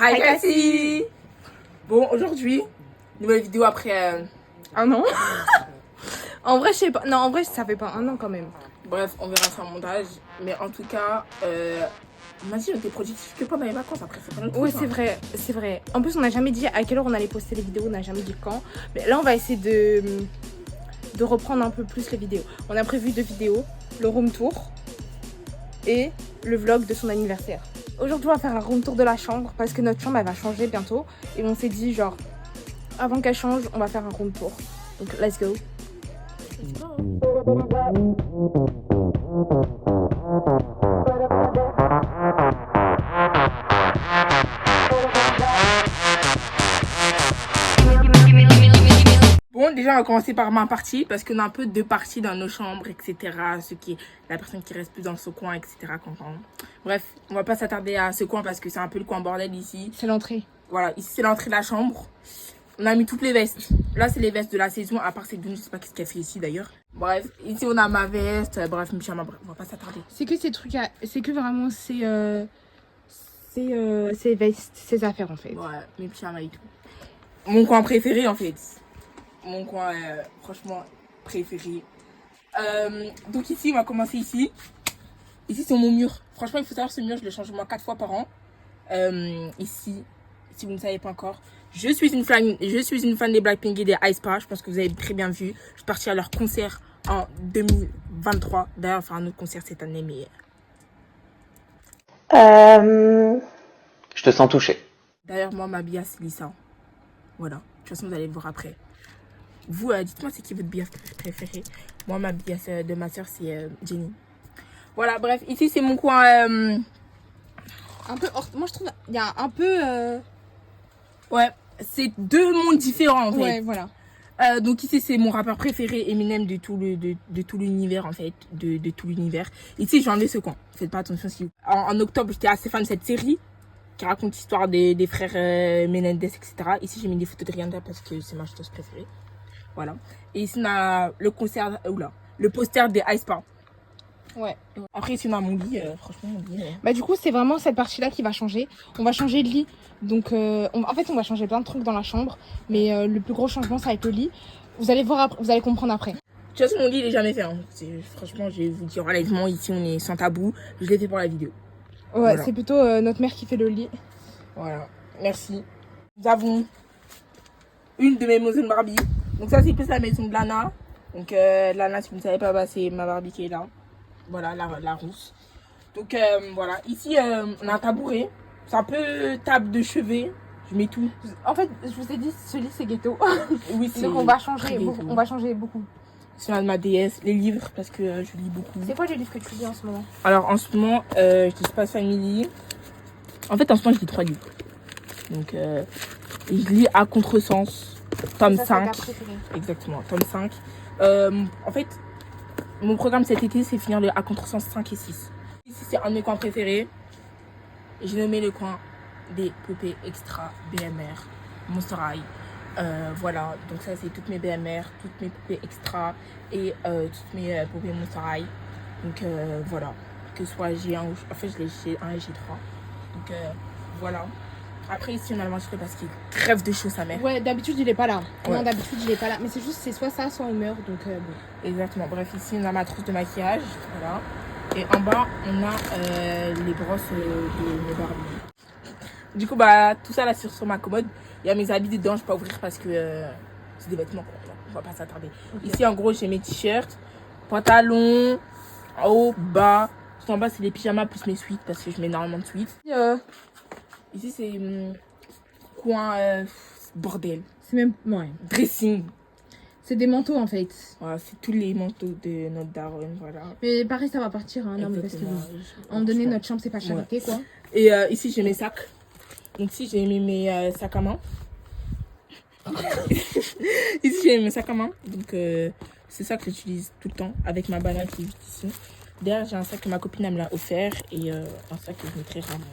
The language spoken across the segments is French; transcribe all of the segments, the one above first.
Hi Cassie. Bon, aujourd'hui, nouvelle vidéo après un an. En vrai, je sais pas. Non, en vrai, ça fait pas un an quand même. Bref, on verra ça en montage. Mais en tout cas, imagine, on était productif que pendant les vacances. Après, c'est pas notre Ouais, faute, c'est hein. vrai, c'est vrai. En plus, on n'a jamais dit à quelle heure on allait poster les vidéos, on n'a jamais dit quand. Mais là, on va essayer de reprendre un peu plus les vidéos. On a prévu 2 vidéos, le room tour et le vlog de son anniversaire. Aujourd'hui, on va faire un room tour de la chambre parce que notre chambre, elle va changer bientôt. Et on s'est dit, genre, avant qu'elle change, on va faire un room tour. Donc, let's go. Let's go. Bon, déjà, on va commencer par ma partie parce qu'on a un peu 2 parties dans nos chambres, etc. La personne qui reste plus dans ce coin, etc. Bref, on va pas s'attarder à ce coin parce que c'est un peu le coin bordel ici. C'est l'entrée. Voilà, ici c'est l'entrée de la chambre. On a mis toutes les vestes. Là, c'est les vestes de la saison, à part cette d'une, je sais pas qu'est-ce qu'elle fait ici d'ailleurs. Bref, ici on a ma veste, bref, mes pyjamas, bref, on va pas s'attarder. C'est que ces trucs, c'est que vraiment ces vestes, ces affaires en fait. Ouais, mes pyjamas et tout. Mon coin préféré en fait. Mon coin, franchement, préféré. Donc ici, on va commencer ici. Ici, c'est mon mur. Franchement, il faut savoir, ce mur, je le change au moins 4 fois par an. Ici, si vous ne savez pas encore, je suis une fan des Blackpink et des aespa. Je pense que vous avez très bien vu. Je suis partie à leur concert en 2023. D'ailleurs, on va faire un autre concert cette année, mais... Je te sens touché. D'ailleurs, moi, ma bia, c'est Lisa. Voilà. De toute façon, vous allez le voir après. Vous, dites-moi, c'est qui votre bias préférée? Moi, ma bias de ma soeur, c'est Jenny. Voilà, bref. Ici, c'est mon coin... Un peu moi je trouve il y a un peu Ouais, c'est 2 mondes différents en fait. ouais, voilà. Donc ici c'est mon rappeur préféré, Eminem, de tout l'univers en fait, de tout l'univers. Ici j'ai enlevé ce coin, faites pas attention si vous... En octobre j'étais assez fan de cette série qui raconte l'histoire des frères Menendez, etc. Ici j'ai mis des photos de Rihanna parce que c'est ma chanteuse préférée. Voilà. Et ici on a le concert, le poster des aespa. Ouais. Après ici on a mon lit, franchement mon lit. Bah du coup c'est vraiment cette partie là qui va changer. On va changer de lit. Donc en fait on va changer plein de trucs dans la chambre. Mais le plus gros changement ça va être le lit. Vous allez voir après, vous allez comprendre après. De toute façon mon lit il est jamais fait. Hein. Franchement je vais vous dire honnêtement, ici on est sans tabou. Je l'ai fait pour la vidéo. Ouais, voilà. C'est plutôt notre mère qui fait le lit. Voilà, merci. Nous avons une de mes maisons de Barbie. Donc ça c'est plus la maison de Lana. Donc Lana, si vous ne savez pas, bah, c'est ma Barbie qui est là. Voilà, la rousse. Donc voilà, ici on a un tabouret. C'est un peu table de chevet. Je mets tout. En fait, je vous ai dit, ce lit c'est ghetto. Oui, c'est. Donc on va changer beaucoup. On va changer beaucoup. C'est de ma déesse, les livres, parce que je lis beaucoup. C'est quoi les livres que tu lis en ce moment? Alors en ce moment, je lis Space Family. En fait, en ce moment, je lis 3 livres. Donc je lis À Contresens, tome 5. Exactement, tome 5. En fait, mon programme cet été, c'est finir le À Contresens 5 et 6. Ici, c'est un de mes coins préférés. J'ai nommé le coin des poupées extra BMR, Monster High. Voilà, donc ça, c'est toutes mes BMR, toutes mes poupées extra et toutes mes poupées Monster High. Donc voilà, que ce soit G1 ou... En fait, je l'ai G1 et G3. Donc voilà. Après ici on a le manche parce qu'il crève de chaud sa mère. Ouais, d'habitude il est pas là. Ouais. Non, d'habitude il est pas là. Mais c'est juste, c'est soit ça, soit on meurt. Donc bon. Exactement. Bref, ici on a ma trousse de maquillage. Voilà. Et en bas on a les brosses de mes Barbie. Du coup, bah tout ça là sur ma commode. Il y a mes habits dedans, je peux pas ouvrir parce que c'est des vêtements. On va pas s'attarder. Okay. Ici en gros j'ai mes t-shirts, pantalons, en haut, bas. Tout en bas c'est les pyjamas plus mes suites parce que je mets énormément de suites. Ici c'est coin bordel. C'est même ouais. Dressing. C'est des manteaux en fait. Voilà, c'est tous les manteaux de notre daronne, voilà. Mais pareil ça va partir hein, non mais parce que à un moment donné notre chambre c'est pas charité ouais. Quoi. Et ici j'ai mes sacs. Donc ici j'ai mis mes sacs à main. Ici j'ai mis mes sacs à main. Donc c'est ça que j'utilise tout le temps avec ma banane qui est juste ici. Derrière j'ai un sac que ma copine elle me l'a offert et un sac que je mettrai rarement.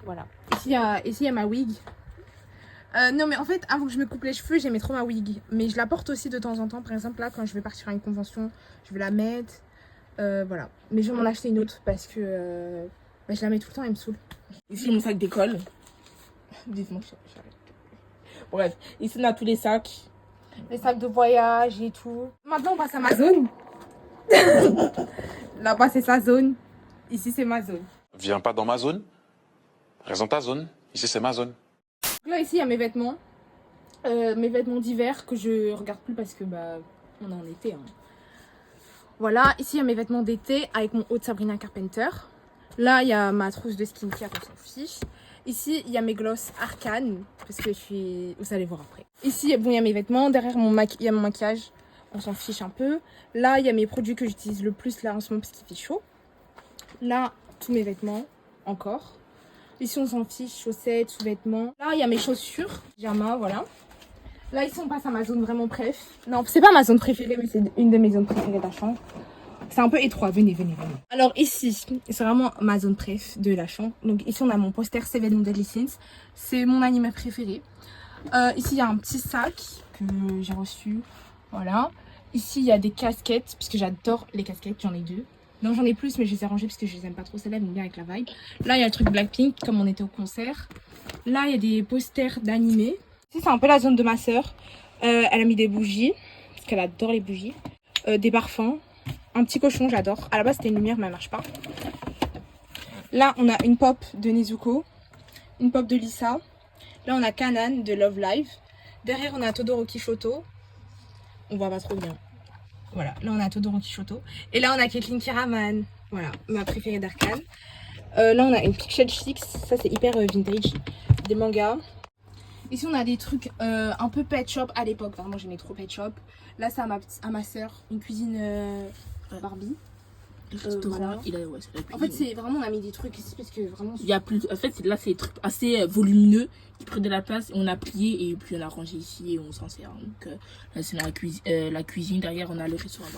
Voilà. Ici il y a ma wig. Non mais en fait avant que je me coupe les cheveux j'aimais trop ma wig. Mais je la porte aussi de temps en temps. Par exemple là quand je vais partir à une convention je vais la mettre. Voilà. Mais je vais m'en acheter une autre parce que je la mets tout le temps, elle me saoule. Ici j'ai mon sac d'école. Vivement, j'arrête. Bref, ici on a tous les sacs. Les sacs de voyage et tout. Maintenant, on passe à ma zone. Là-bas, c'est sa zone. Ici, c'est ma zone. Viens pas dans ma zone. Reste dans ta zone. Ici, c'est ma zone. Donc là, ici, il y a mes vêtements. Mes vêtements d'hiver que je regarde plus parce que on est en été. Hein. Voilà, ici, il y a mes vêtements d'été avec mon haut de Sabrina Carpenter. Là, il y a ma trousse de skincare, on s'en fiche. Ici, il y a mes gloss Arcane, parce que vous allez voir après. Ici, bon, il y a mes vêtements. Derrière, il y a mon maquillage. On s'en fiche un peu. Là, il y a mes produits que j'utilise le plus là en ce moment parce qu'il fait chaud. Là, tous mes vêtements, encore. Ici, on s'en fiche, chaussettes, sous-vêtements. Là, il y a mes chaussures, pyjama, voilà. Là, ici, on passe à ma zone vraiment préf. Non, c'est pas ma zone préférée, mais c'est une de mes zones préférées de la chambre. C'est un peu étroit, venez. Alors ici, c'est vraiment ma zone préf de la chambre. Donc ici, on a mon poster Seven Deadly Sins. C'est mon anime préféré. Ici, il y a un petit sac que j'ai reçu. Voilà. Ici, il y a des casquettes, puisque j'adore les casquettes, j'en ai 2. Non, j'en ai plus, mais je les ai rangées parce que je les aime pas trop. Celle-là, elles vont bien avec la vibe. Là, il y a le truc Blackpink, comme on était au concert. Là, il y a des posters d'animé. Ici, c'est un peu la zone de ma soeur. Elle a mis des bougies, parce qu'elle adore les bougies. Des parfums. Un petit cochon, j'adore. À la base, c'était une lumière, mais elle marche pas. Là, on a une pop de Nezuko. Une pop de Lisa. Là, on a Kanan de Love Live. Derrière, on a Todoroki Shoto. On voit pas trop bien. Voilà, là, on a Todoroki Shoto. Et là, on a Caitlyn Kiraman. Voilà, ma préférée d'Arcane. Là, on a une Pixel Chicks. Ça, c'est hyper vintage. Des mangas. Ici, on a des trucs un peu pet shop à l'époque. Vraiment, j'aimais trop pet shop. Là, c'est à ma soeur. Une cuisine Barbie. Le restaurant, Voilà. En fait, c'est vraiment, on a mis des trucs ici parce que vraiment. Il y a plus. En fait, là, c'est des trucs assez volumineux qui prennent de la place. Et on a plié et puis on a rangé ici et on s'en sert. Donc là, c'est la cuisine. Derrière, on a le restaurant.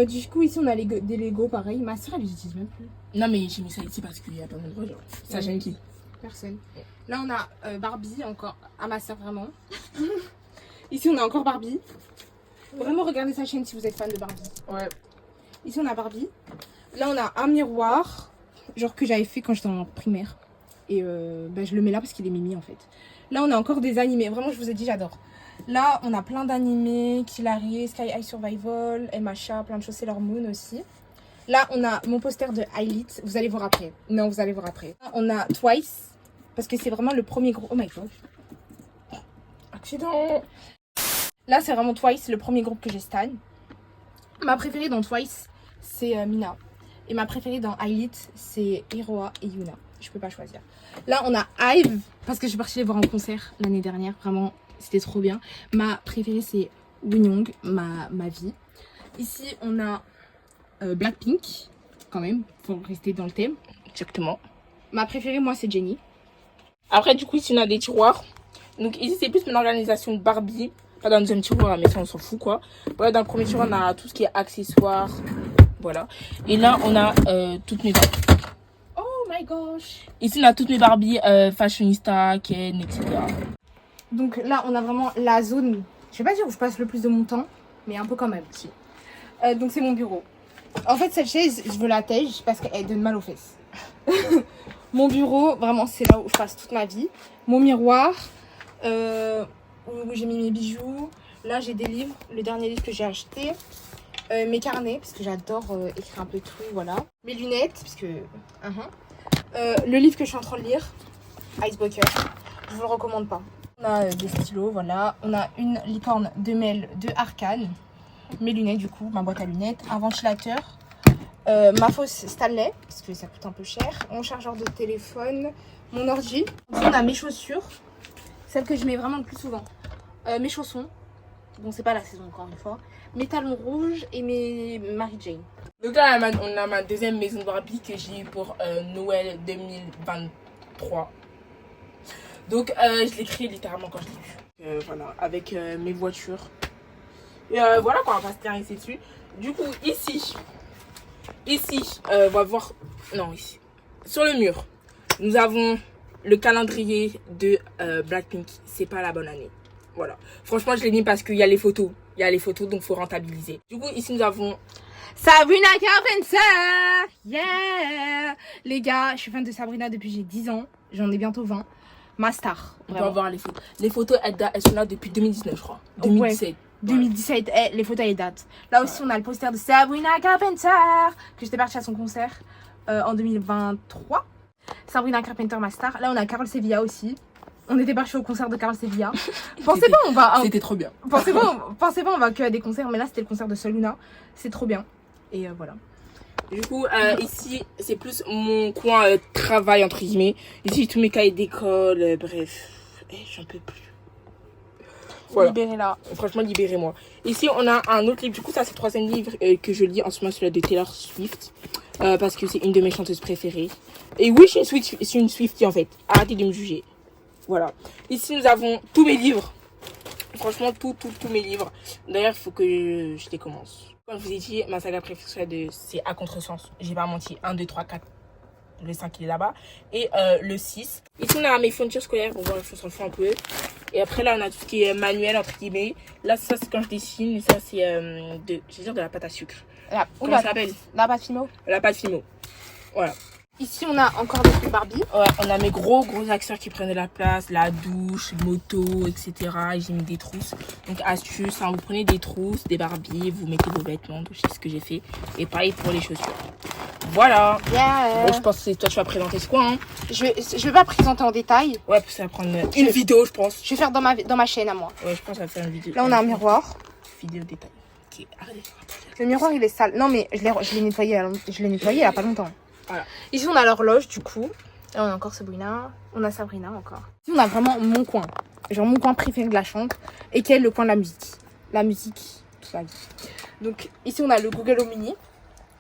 Du coup, ici, on a des Lego pareil. Ma soeur, elle les utilise même plus. Non, mais j'ai mis ça ici parce qu'il y a pas d'endroit. Genre, ça gêne qui? Personne. Là, on a Barbie encore à ma soeur, vraiment. Ici, on a encore Barbie. Vraiment, regardez sa chaîne si vous êtes fan de Barbie. Ouais. Ici, on a Barbie. Là, on a un miroir, genre que j'avais fait quand j'étais en primaire. Et je le mets là parce qu'il est mimi en fait. Là, on a encore des animés. Vraiment, je vous ai dit, j'adore. Là, on a plein d'animés. Killary, Sky High Survival, MHA, plein de choses. Sailor Moon aussi. Là, on a mon poster de Elite. Vous allez voir après. Non, vous allez voir après. Là, on a Twice. Parce que c'est vraiment le premier groupe. Oh my god. Accident. Là, c'est vraiment Twice, le premier groupe que j'ai stan. Ma préférée dans Twice, c'est Mina. Et ma préférée dans Elite, c'est Hiroa et Yuna. Je peux pas choisir. Là, on a Hive, parce que je suis partie les voir en concert l'année dernière. Vraiment, c'était trop bien. Ma préférée, c'est Wonyoung, ma vie. Ici, on a Blackpink, quand même, pour rester dans le thème. Exactement. Ma préférée, moi, c'est Jennie. Après, du coup, ici, on a des tiroirs. Donc, ici, c'est plus une organisation de Barbie. Pas dans le deuxième tiroir, mais ça, on s'en fout, quoi. Voilà, dans le premier tiroir, on a tout ce qui est accessoires. Voilà. Et là, on a toutes mes Barbies. Oh my gosh. Ici, on a toutes mes Barbies, fashionista, Ken, etc. Donc là, on a vraiment la zone, je vais pas dire où je passe le plus de mon temps, mais un peu quand même. Si. Donc c'est mon bureau. En fait, cette chaise, je veux la tège parce qu'elle donne mal aux fesses. Mon bureau, vraiment, c'est là où je passe toute ma vie. Mon miroir, où j'ai mis mes bijoux. Là, j'ai des livres. Le dernier livre que j'ai acheté. Mes carnets, parce que j'adore écrire un peu tout, voilà. Mes lunettes, parce que... le livre que je suis en train de lire, Icebreaker. Je vous le recommande pas. On a des stylos, voilà. On a une licorne de Mel de Arcane. Mes lunettes, du coup, ma boîte à lunettes. Un ventilateur. Ma fausse Stanley, parce que ça coûte un peu cher. Mon chargeur de téléphone. Mon ordi. On a mes chaussures. Celles que je mets vraiment le plus souvent. Mes chaussons. Bon, c'est pas la saison encore une fois. Mes talons rouges et mes Mary Jane. Donc là, on a ma deuxième maison de Barbie que j'ai eu pour Noël 2023. Donc, je l'ai créée littéralement quand je l'ai eu. Voilà, avec mes voitures. Et voilà quoi, on va se terresser dessus. Du coup, ici, on va voir... Non, ici. Sur le mur, nous avons le calendrier de Blackpink. C'est pas la bonne année. Voilà. Franchement, je l'ai mis parce qu'il y a les photos. Il y a les photos, donc il faut rentabiliser. Du coup, ici, nous avons... Sabrina Carpenter. Yeah. Les gars, je suis fan de Sabrina depuis j'ai 10 ans. J'en ai bientôt 20. ma star. On peut Vraiment. avoir les photos. Les photos, elles sont là depuis 2019, je crois. 2017. 2017, les photos elles datent. Là aussi, on a le poster de Sabrina Carpenter, que j'étais partie à son concert en 2023. Sabrina Carpenter, ma star. Là, on a Carol Sevilla aussi. On était partis au concert de Carol Sevilla. Pensez pas, on va. C'était trop bien. Pensez pas, on va que à des concerts, mais là, c'était le concert de Soluna. C'est trop bien. Et voilà. Du coup, ici, c'est plus mon coin travail, entre guillemets. Ici, tous mes cahiers d'école, bref. J'en peux plus. Voilà. Libérez-la. Franchement, libérez-moi. Ici, on a un autre livre. Du coup, ça, c'est le 3e livre que je lis en ce moment, celui de Taylor Swift. Parce que c'est une de mes chanteuses préférées. Et oui, je suis une Swiftie, en fait. Arrêtez de me juger. Voilà. Ici, nous avons tous mes livres. Franchement, tous mes livres. D'ailleurs, il faut que je les commence. Comme je vous ai dit, ma saga préférée, c'est À Contresens. J'ai pas menti. 1, 2, 3, 4. Le 5, il est là-bas. Et le 6. Ici, on a mes fournitures scolaires. Pour voir, je s'en fout un peu. Et après, là, on a tout ce qui est manuel, entre guillemets. Là, ça, c'est quand je dessine. Et ça, c'est de la pâte à sucre. Comment ça s'appelle? La pâte Fimo. La pâte Fimo. Voilà. Ici, on a encore des trucs Barbie. Ouais, on a mes gros accessoires qui prennent de la place, la douche, moto, etc. Et j'ai mis des trousses. Donc astuce, hein, vous prenez des trousses, des Barbies, vous mettez vos vêtements, donc c'est ce que j'ai fait. Et pareil pour les chaussures. Voilà. Yeah. Bon, je pense que toi tu vas présenter ce quoi, hein. Je vais pas présenter en détail. Ouais, parce que ça va prendre une vidéo, je pense. Je vais faire dans ma chaîne à moi. Ouais, je pense que ça va faire une vidéo. Là, on a un miroir. Vidéo détail. Ok, arrêtez. Le miroir, il est sale. Non, mais je l'ai nettoyé il y a pas longtemps. Voilà. Ici, on a l'horloge, du coup. Là, on a encore Sabrina. On a Sabrina encore. Ici, on a vraiment mon coin. Genre mon coin préféré de la chambre. Et qui est le coin de la musique. La musique, toute la vie. Donc, ici, on a le Google Home Mini.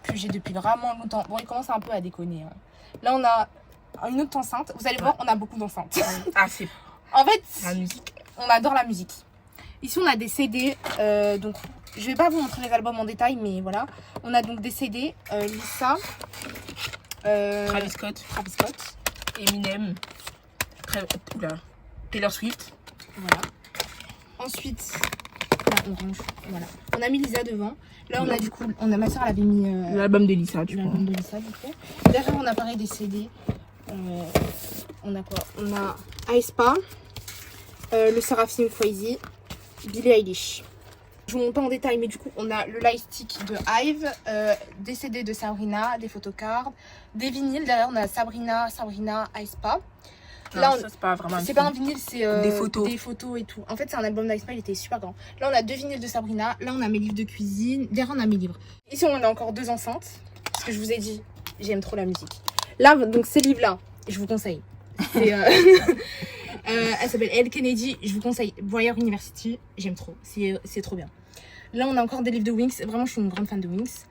Que j'ai depuis vraiment longtemps. Bon, il commence un peu à déconner. Hein. Là, on a une autre enceinte. Vous allez voir, on a beaucoup d'enceintes. Ah, c'est En fait, la musique. on adore la musique. Ici, on a des CD. Donc, je vais pas vous montrer les albums en détail, mais voilà. On a donc des CD. Lisa. Travis Scott, Eminem, Taylor Swift. Voilà. Ensuite, la orange. Voilà. On a mis Lisa devant. Là, on a du coup, ma soeur elle avait mis L'album de Lisa, du coup. l'album de Lisa, du coup. Derrière, on a pareil des CD. On a quoi? On a aespa, le Seraphim Crazy, Billie Eilish. Je vous montre pas en détail, mais du coup, on a le lightstick de Hive, des CD de Sabrina, des photocards, des vinyles. Derrière, on a Sabrina, aespa. Là, Non, ça, c'est pas vraiment c'est pas un vinyle, c'est des photos. Des photos et tout. En fait, c'est un album d'Aespa, il était super grand. Là, on a 2 vinyles de Sabrina. Là, on a mes livres de cuisine. Derrière, on a mes livres. Ici, on a encore 2 enceintes. Parce que je vous ai dit, j'aime trop la musique. Là, donc, ces livres-là, je vous conseille. C'est, elle s'appelle Elle Kennedy. Je vous conseille Boyer University. J'aime trop. C'est trop bien. Là, on a encore des livres de Wings. Vraiment, je suis une grande fan de Wings.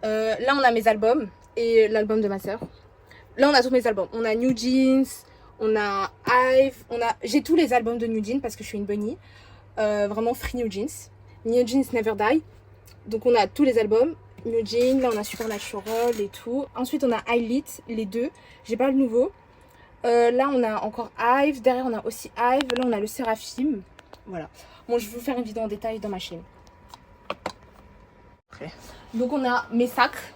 Là, on a mes albums. Et l'album de ma soeur. Là, on a tous mes albums. On a New Jeans. On a Hive, j'ai tous les albums de New Jeans parce que je suis une bunny. Vraiment free New Jeans. New Jeans Never Die. Donc on a tous les albums. New Jeans, là on a Supernatural et tout. Ensuite on a Highlight, les 2. J'ai pas le nouveau. Là on a encore Hive. Derrière on a aussi Hive. Là on a le Seraphim. Voilà. Bon, je vais vous faire une vidéo en détail dans ma chaîne. Après. Donc on a mes sacs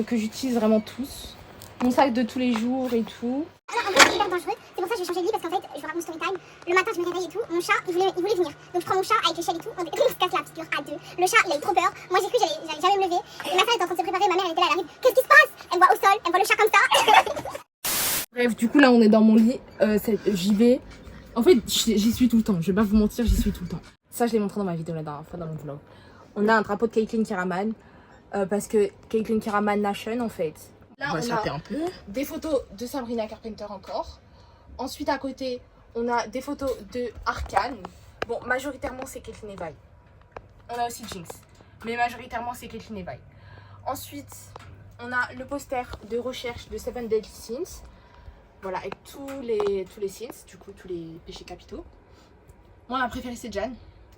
que j'utilise vraiment tous. Mon sac de tous les jours et tout. Alors en fait c'est hyper dangereux, c'est pour ça que je vais changer de lit parce qu'en fait je vous raconte story time. Le matin je me réveille et tout, mon chat il voulait venir. Donc je prends mon chat avec l'échelle et tout, on se casse la figure à 2. Le chat il a eu trop peur, moi j'ai cru que j'allais jamais me lever. Et ma soeur était en train de se préparer, ma mère elle était là, elle arrive, qu'est-ce qui se passe? Elle me voit au sol, elle me voit le chat comme ça. Bref, du coup là on est dans mon lit, j'y vais. En fait j'y suis tout le temps, je vais pas vous mentir, j'y suis tout le temps. Ça je l'ai montré dans ma vidéo la dernière fois dans mon vlog. On a un drapeau de Caitlyn Kiraman parce que Caitlyn Kiraman Nation en fait. Là, Ouais, on ça a fait un peu. des photos de Sabrina Carpenter encore. Ensuite, à côté, on a des photos de Arcane. Bon, majoritairement, c'est Caitlyn Evay. On a aussi Jinx. Mais majoritairement, c'est Caitlyn Evay. Ensuite, on a le poster de recherche de Seven Deadly Sins. Voilà, avec tous les sins, du coup, tous les péchés capitaux. Moi, ma préférée, c'est Jan.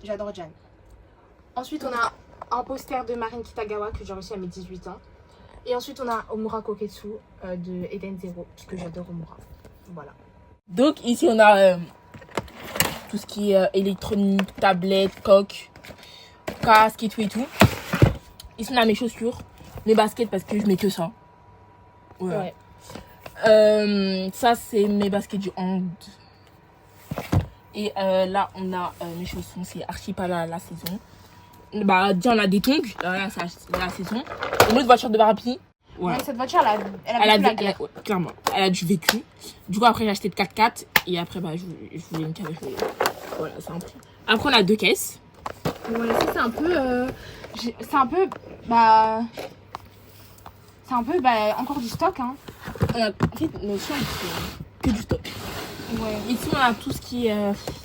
J'adore Jan. Ensuite, on a un poster de Marin Kitagawa que j'ai reçu à mes 18 ans. Et ensuite, on a Omura Koketsu de Eden Zero, que j'adore Omura. Voilà. Donc ici on a tout ce qui est électronique, tablette, coque, casque et tout. Ici on a mes chaussures, mes baskets parce que je mets que ça. Voilà. Ouais. Ça, c'est mes baskets du hand. Et là, on a mes chaussons. C'est archi pas la saison. Bah, déjà, on a des tongs. Là, c'est la saison. Une autre voiture de Barbie. Ouais. Ouais, cette voiture, elle a vécu la guerre. ouais, clairement. Elle a du vécu. Du coup, après, j'ai acheté de 4x4. Et après, bah, je voulais une cave. Voilà, c'est un prix. Après, on a 2 caisses. Ouais, ça, c'est un peu... c'est un peu... Bah... C'est un peu, bah, encore du stock, hein. On a, en fait, nos chambres, c'est que du stock. Ouais. Ici, on a tout ce qui est...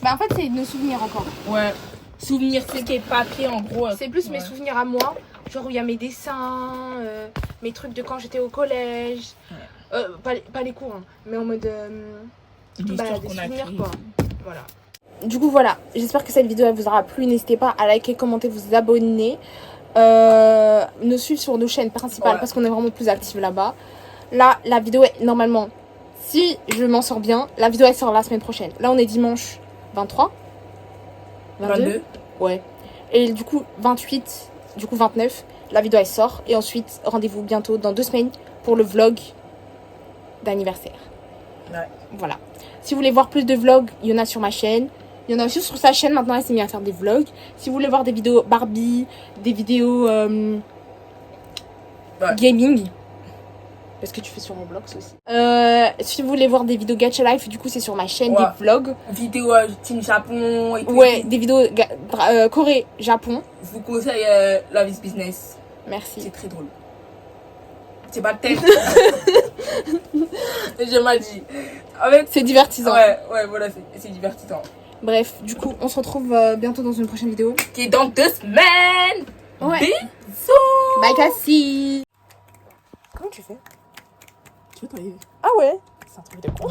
Bah, en fait, c'est nos souvenirs encore. ouais. Souvenirs, tout ce qui est papier, en gros. C'est plus mes ouais. souvenirs à moi. Genre, où il y a mes dessins, mes trucs de quand j'étais au collège. Ouais. Pas les cours, hein, mais en mode... Des bah, histoires des qu'on a souvenirs, créées. quoi. Voilà. Du coup, voilà. J'espère que cette vidéo, elle vous aura plu. N'hésitez pas à liker, commenter, vous abonner. Nous suivre sur nos chaînes principales, ouais, parce qu'on est vraiment plus actifs là-bas. Là, la vidéo est normalement, si je m'en sors bien, la vidéo elle sort la semaine prochaine. Là, on est dimanche 23, 22. Ouais. Et du coup, 28, du coup 29, la vidéo elle sort. Et ensuite, rendez-vous bientôt dans 2 semaines pour le vlog d'anniversaire. Ouais. Voilà. Si vous voulez voir plus de vlogs, il y en a sur ma chaîne. Il y en a aussi sur sa chaîne, maintenant elle s'est mise à faire des vlogs. Si vous voulez voir des vidéos Barbie, des vidéos ouais, gaming, parce que tu fais sur Roblox aussi. Si vous voulez voir des vidéos Gacha Life, du coup c'est sur ma chaîne, ouais, des vlogs. Vidéos Team Japon et tout. Ouais, des vidéos Corée, Japon. Je vous conseille Love is Business. Merci. C'est très drôle. C'est pas de tête. J'ai mal dit. En fait, c'est divertissant. Ouais, voilà, c'est divertissant. Bref, du coup, on se retrouve bientôt dans une prochaine vidéo. Qui est dans 2 semaines. Ouais. Bisous. Bye Cassie. Comment tu fais? Tu veux t'enlever? Ah ouais. C'est un truc de con.